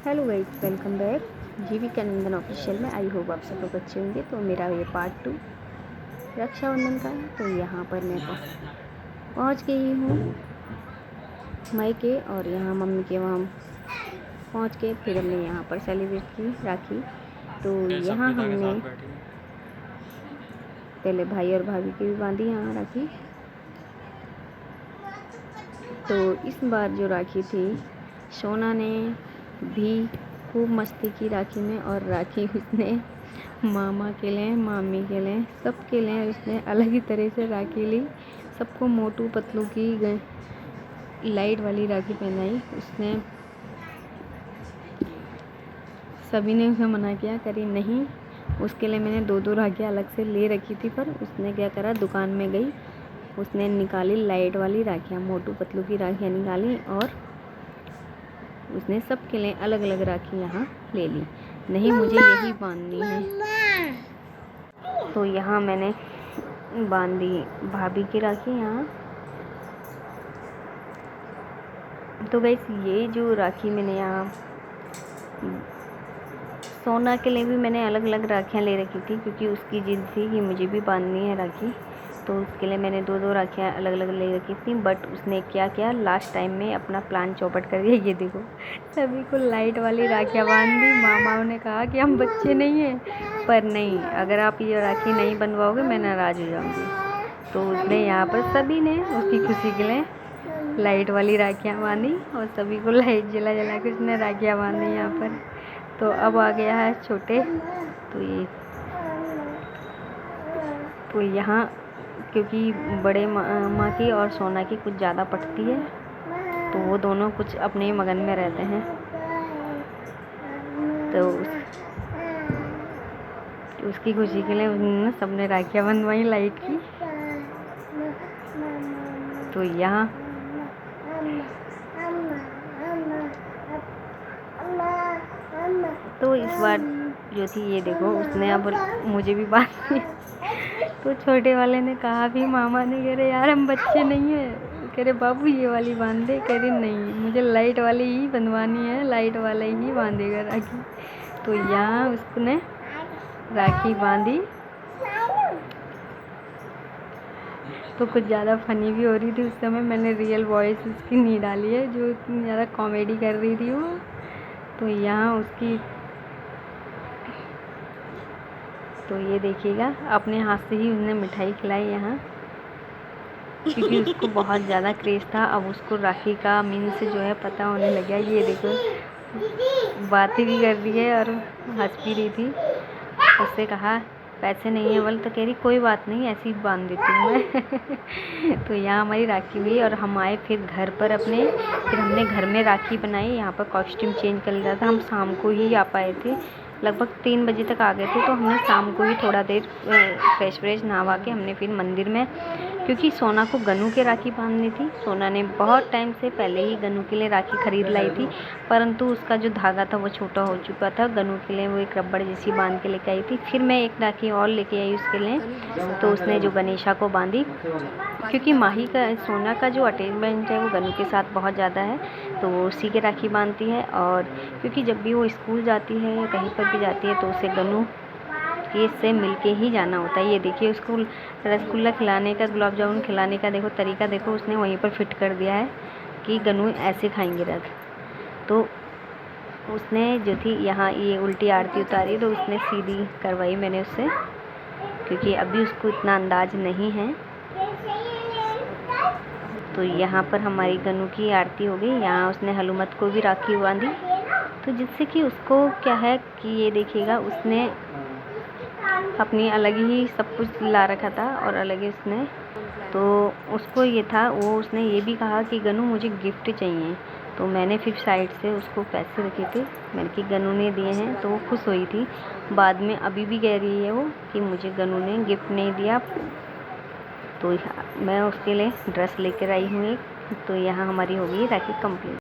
Hello guys, welcome back जीविका नंदन official में। I hope आप सब लोग अच्छे होंगे। तो मेरा ये पार्ट 2 रक्षाबंधन का है। तो यहाँ पर मैं पहुँच गई हूँ मायके, और यहाँ मम्मी के वहाँ पहुँच के फिर हमने यहाँ पर सेलिब्रेट की राखी। तो यहाँ हमने पहले भाई और भाभी की भी बांधी यहाँ राखी। तो इस बार जो राखी थी, सोना ने भी खूब मस्ती की राखी में, और राखी उसने मामा के लिए, मामी के लिए, सब के लिए उसने अलग ही तरह से राखी ली। सबको मोटू पतलू की लाइट वाली राखी पहनाई उसने। सभी ने उसे मना किया, करी नहीं। उसके लिए मैंने 2-2 राखियाँ अलग से ले रखी थी, पर उसने क्या करा, दुकान में गई, उसने निकाली लाइट वाली राखियाँ, मोटू पतलू की राखियाँ निकाली, और उसने सबके लिए अलग अलग राखी यहाँ ले ली। नहीं, मुझे यही बांधनी है। तो यहाँ मैंने बांधी भाभी की राखी यहाँ। तो गाइस, ये जो राखी मैंने यहाँ, सोना के लिए भी मैंने अलग अलग राखियाँ ले रखी थी, क्योंकि उसकी जिद थी कि मुझे भी बांधनी है राखी। तो उसके लिए मैंने 2-2 राखियाँ अलग अलग ले रखी थी। बट उसने क्या किया, लास्ट टाइम में अपना प्लान चौपट कर दिया। ये देखो, सभी को लाइट वाली राखियाँ बांध दी। मामाओं ने कहा कि हम बच्चे नहीं हैं, पर नहीं, अगर आप ये राखी नहीं बनवाओगे मैं नाराज़ हो जाऊँगी। तो उसने यहाँ पर सभी ने उसकी खुशी के लिए लाइट वाली राखियाँ बांधी, और सभी को लाइट जला जला के उसने राखियाँ बांधी यहाँ पर। तो अब आ गया है छोटे। तो यहाँ क्योंकि बड़े माँ की और सोना की कुछ ज़्यादा पटती है, तो वो दोनों कुछ अपने मगन में रहते हैं। तो उसकी खुशी के लिए उन्होंने सबने राखियाँ बंधवाई लाइट की। तो यहाँ तो इस बार जो थी, ये देखो, उसने अब मुझे भी बांधी। तो छोटे वाले ने कहा भी, मामा ने, कह रहे यार हम बच्चे नहीं हैं, कह रहे बाबू ये वाली बांध दे। कह रही नहीं, मुझे लाइट वाली ही बंधवानी है, लाइट वाला ही बांधेगा राखी। तो यहाँ उसने राखी बांधी। तो कुछ ज़्यादा फनी भी हो रही थी उस समय। मैंने रियल वॉइस उसकी नहीं डाली है, जो इतनी ज़्यादा कॉमेडी कर रही थी वो। तो यहाँ उसकी, तो ये देखिएगा, अपने हाथ से ही उसने मिठाई खिलाई यहाँ, क्योंकि उसको बहुत ज़्यादा क्रेज़ था। अब उसको राखी का मीन्स जो है पता होने लग गया। ये देखो, बातें भी कर रही है और हंस भी रही थी। उससे कहा पैसे नहीं है बोल, तो कह रही कोई बात नहीं, ऐसे ही बांध देती हूँ मैं। तो यहाँ हमारी राखी हुई, और हम आए फिर घर पर अपने। फिर हमने घर में राखी बनाई। यहाँ पर कॉस्ट्यूम चेंज कर लिया था। हम शाम को ही आ पाए थे, लगभग 3 बजे तक आ गए थे। तो हमने शाम को ही थोड़ा देर फ्रेश नहा के हमने फिर मंदिर में, क्योंकि सोना को गनू के राखी बांधनी थी। सोना ने बहुत टाइम से पहले ही गनू के लिए राखी खरीद लाई थी, परंतु उसका जो धागा था वो छोटा हो चुका था। गनू के लिए वो एक रबड़ जैसी बांध के लेके आई थी। फिर मैं एक राखी और लेके आई उसके लिए। तो उसने जो गणेशा को बांधी, क्योंकि माही का, सोना का जो अटैचमेंट है वो गनू के साथ बहुत ज़्यादा है, तो वो उसी के राखी बांधती है। और क्योंकि जब भी वो स्कूल जाती है या कहीं पर भी जाती है, तो उसे गनू के से मिलके ही जाना होता है। ये देखिए, उसको रसगुल्ला खिलाने का, गुलाब जामुन खिलाने का देखो तरीका, देखो उसने वहीं पर फिट कर दिया है कि गनू ऐसे खाएंगे रख। तो उसने जो थी यहाँ ये उल्टी आरती उतारी, तो उसने सीधी करवाई मैंने उससे, क्योंकि अभी उसको इतना अंदाज नहीं है। तो यहाँ पर हमारी गनू की आरती हो गई। यहाँ उसने हनुमत को भी राखी बांधी, तो जिससे कि उसको क्या है कि ये देखिएगा, उसने अपनी अलग ही सब कुछ ला रखा था, और अलग ही उसने, तो उसको ये था, वो उसने ये भी कहा कि गनू मुझे गिफ्ट चाहिए। तो मैंने फिर साइड से उसको पैसे रखे थे, मैंने कि गनू ने दिए हैं, तो वो खुश हुई थी। बाद में अभी भी कह रही है वो कि मुझे गनू ने गिफ्ट नहीं दिया। तो मैं उसके लिए ड्रेस लेकर आई हूँ एक। तो यहाँ हमारी हो गई राखी कंप्लीट।